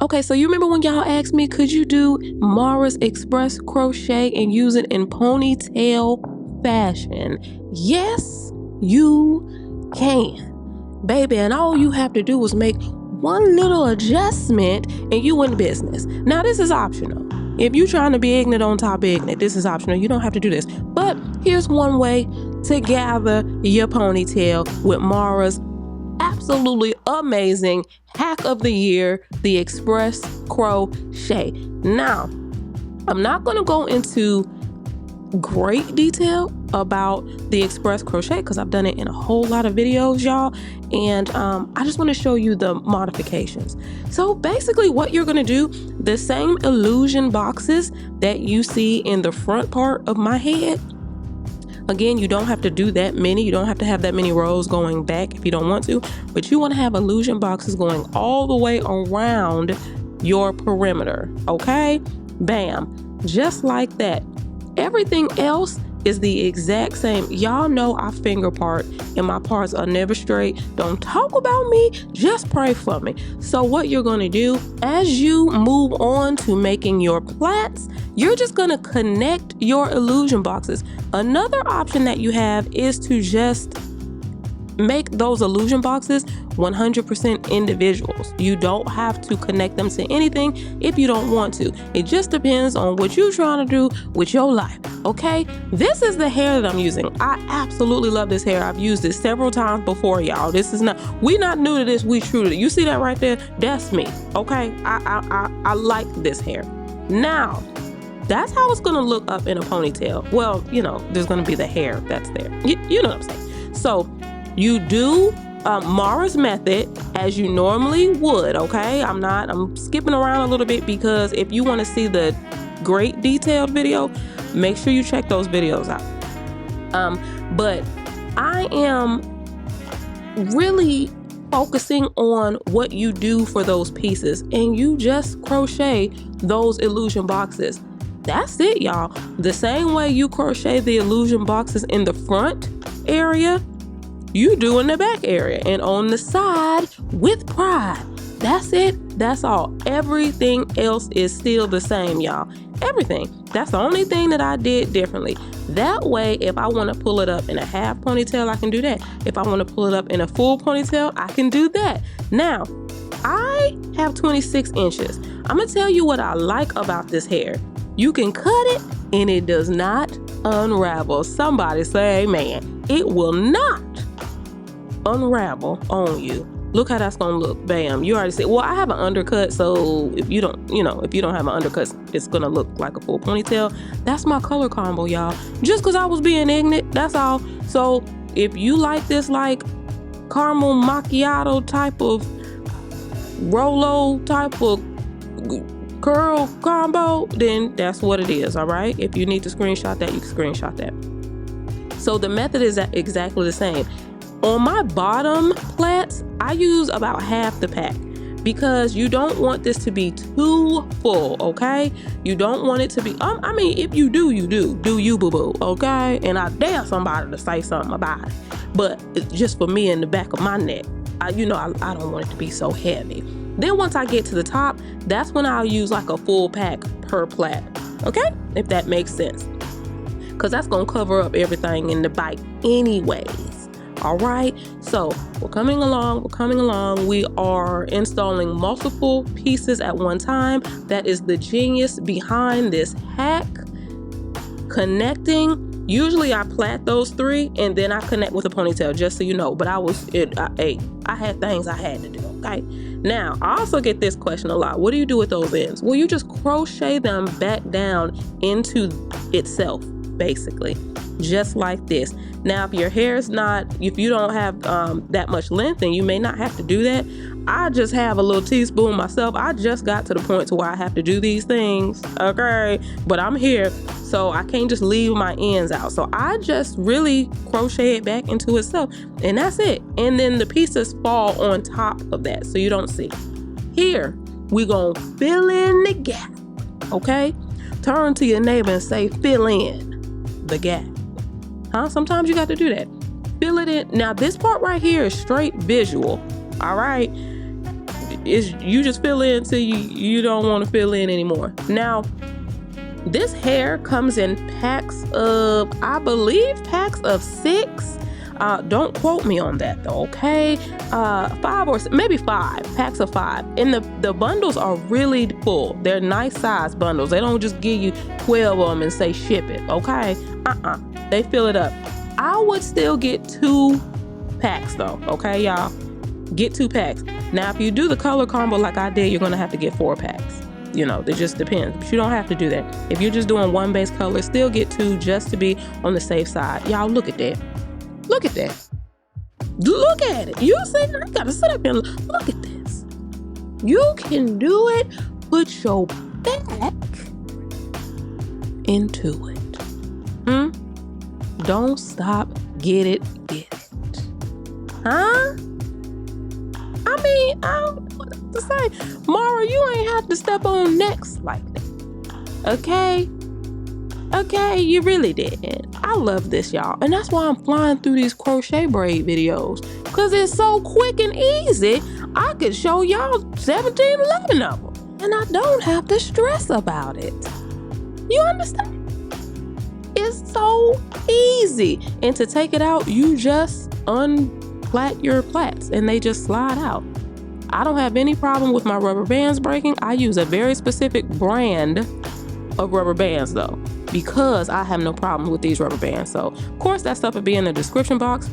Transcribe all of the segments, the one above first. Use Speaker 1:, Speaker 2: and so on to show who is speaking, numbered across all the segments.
Speaker 1: Okay, so you remember when y'all asked me, could you do Mara's Express Crochet and use it in ponytail fashion? Yes, you can, baby. And all you have to do is make one little adjustment and you in business. Now, this is optional. If you're trying to be ignorant on top of ignorant, this is optional. You don't have to do this. But here's one way to gather your ponytail with Mara's absolutely amazing hack of the year, the Express Crochet. Now, I'm not going to go into great detail about the Express Crochet because I've done it in a whole lot of videos, y'all, and I just want to show you the modifications. So basically what you're going to do, the same illusion boxes that you see in the front part of my head. Again, you don't have to do that many. You don't have to have that many rows going back if you don't want to, but you want to have illusion boxes going all the way around your perimeter, okay? Bam, just like that. Everything else is the exact same. Y'all know I finger part and my parts are never straight. Don't talk about me, just pray for me. So what you're gonna do as you move on to making your plaits, you're just gonna connect your illusion boxes. Another option that you have is to just make those illusion boxes 100% individuals. You don't have to connect them to anything if you don't want to. It just depends on what you're trying to do with your life, okay? This is the hair that I'm using. I absolutely love this hair. I've used it several times before, y'all. This is not, we not new to this, we true to it. You see that right there? That's me, okay? I like this hair. Now, that's how it's gonna look up in a ponytail. Well, you know, there's gonna be the hair that's there. You know what I'm saying? So, you do Mara's method as you normally would, okay? I'm skipping around a little bit because if you want to see the great detailed video, make sure you check those videos out. But I am really focusing on what you do for those pieces, and you just crochet those illusion boxes. That's it, y'all. The same way you crochet the illusion boxes in the front area, you do in the back area and on the side with pride. That's it. That's all. Everything else is still the same, y'all. Everything. That's the only thing that I did differently. That way, if I want to pull it up in a half ponytail, I can do that. If I want to pull it up in a full ponytail, I can do that. Now, I have 26 inches. I'm going to tell you what I like about this hair. You can cut it and it does not unravel. Somebody say amen. It will not unravel on you. Look how that's gonna look. Bam. You already said, well, I have an undercut, so if you don't have an undercut, it's gonna look like a full ponytail. That's my color combo, y'all. Just because I was being ignorant, that's all. So if you like this like caramel macchiato type of Rolo type of curl combo, then that's what it is, all right? If you need to screenshot that, you can screenshot that. So the method is exactly the same. On my bottom plaits, I use about half the pack because you don't want this to be too full, okay? You don't want it to be, I mean, if you do, you do you, boo-boo, okay? And I dare somebody to say something about it. But it's just for me in the back of my neck, I don't want it to be so heavy. Then once I get to the top, that's when I'll use like a full pack per plait, okay? If that makes sense. Because that's going to cover up everything in the bite anyways. All right, so we're coming along. We are installing multiple pieces at one time. That is the genius behind this hack. Connecting, usually I plait those 3 and then I connect with a ponytail, just so you know, but I had things I had to do, okay? Now, I also get this question a lot. What do you do with those ends? Well, you just crochet them back down into itself, basically, just like this. Now, if your hair is if you don't have that much length, then you may not have to do that. I just have a little teaspoon myself. I just got to the point to where I have to do these things, okay? But I'm here, so I can't just leave my ends out. So I just really crochet it back into itself, and that's it. And then the pieces fall on top of that, so you don't see. Here, we're gonna fill in the gap, okay? Turn to your neighbor and say, fill in the gap. Sometimes you got to do that. Fill it in. Now, this part right here is straight visual. All right. you just fill in till you don't want to fill in anymore. Now, this hair comes in packs of, I believe, packs of 6. Don't quote me on that though, okay? 5 or maybe 5 packs of 5. And the bundles are really full. They're nice size bundles. They don't just give you 12 of them and say ship it, okay? They fill it up. I would still get 2 packs though, okay, y'all? Get 2 packs. Now, if you do the color combo like I did, you're gonna have to get 4 packs. You know, it just depends, but you don't have to do that. If you're just doing 1 base color, still get 2 just to be on the safe side. Y'all, look at that. Look at that. Look at it. You see, I gotta sit up and look at this. You can do it. Put your back into it. Don't stop. Get it. Get it. Huh? I mean, I don't know what to say. Mara, you ain't have to step on necks like that. Okay? Okay, you really did. I love this, y'all. And that's why I'm flying through these crochet braid videos. Because it's so quick and easy. I could show y'all 17, 11 of them. And I don't have to stress about it. You understand? It's so easy. And to take it out, you just unplait your plaits and they just slide out. I don't have any problem with my rubber bands breaking. I use a very specific brand of rubber bands though, because I have no problem with these rubber bands. So of course that stuff will be in the description box.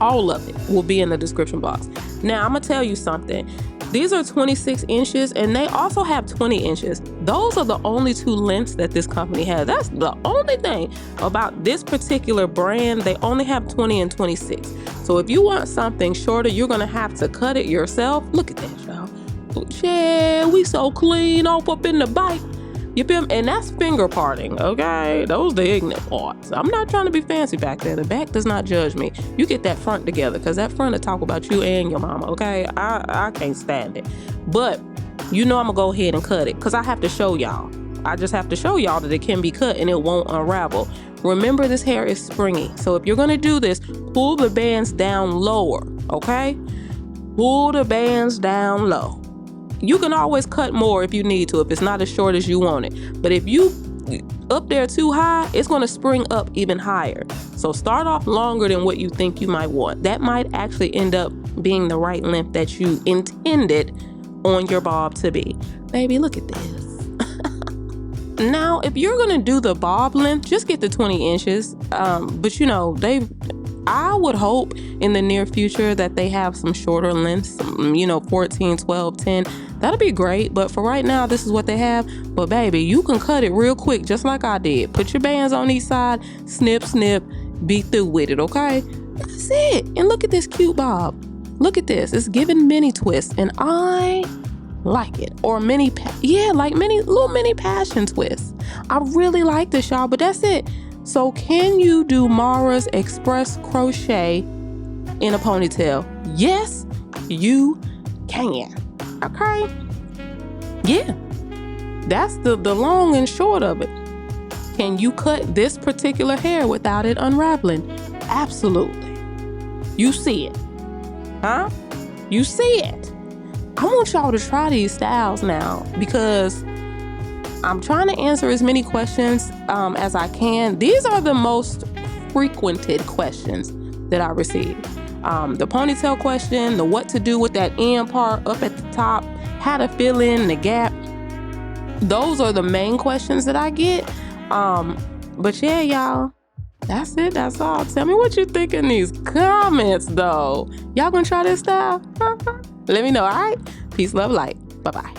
Speaker 1: All of it will be in the description box. Now I'm gonna tell you something. These are 26 inches and they also have 20 inches. Those are the only 2 lengths that this company has. That's the only thing about this particular brand. They only have 20 and 26. So if you want something shorter, you're gonna have to cut it yourself. Look at that, y'all. Yeah, we so clean off up in the bike. You feel me? And that's finger parting, okay? Those the ignorant parts. I'm not trying to be fancy back there. The back does not judge me. You get that front together, because that front will talk about you and your mama, okay? I can't stand it. But you know I'm gonna go ahead and cut it, because I have to show y'all. I just have to show y'all that it can be cut and it won't unravel. Remember, this hair is springy. So if you're gonna do this, pull the bands down lower, okay? Pull the bands down low. You can always cut more if you need to, if it's not as short as you want it. But if you up there too high, it's gonna spring up even higher. So start off longer than what you think you might want. That might actually end up being the right length that you intended on your bob to be. Baby, look at this. Now, if you're gonna do the bob length, just get the 20 inches. But you know, I would hope in the near future that they have some shorter lengths, you know, 14, 12, 10. That'll be great. But for right now, this is what they have. But baby, you can cut it real quick, just like I did. Put your bands on each side, snip, snip, be through with it, okay? That's it. And look at this cute bob. Look at this. It's giving mini twists, and I like it. Or like little mini passion twists. I really like this, y'all, but that's it. So can you do Mara's Express Crochet in a ponytail? Yes, you can. Okay? Yeah. That's the long and short of it. Can you cut this particular hair without it unraveling? Absolutely. You see it. Huh? You see it. I want y'all to try these styles now, because I'm trying to answer as many questions as I can. These are the most frequented questions that I receive. The ponytail question, the what to do with that end part up at the top, how to fill in the gap. Those are the main questions that I get. But yeah, y'all, that's it. That's all. Tell me what you think in these comments, though. Y'all gonna try this style? Let me know, all right? Peace, love, light. Bye-bye.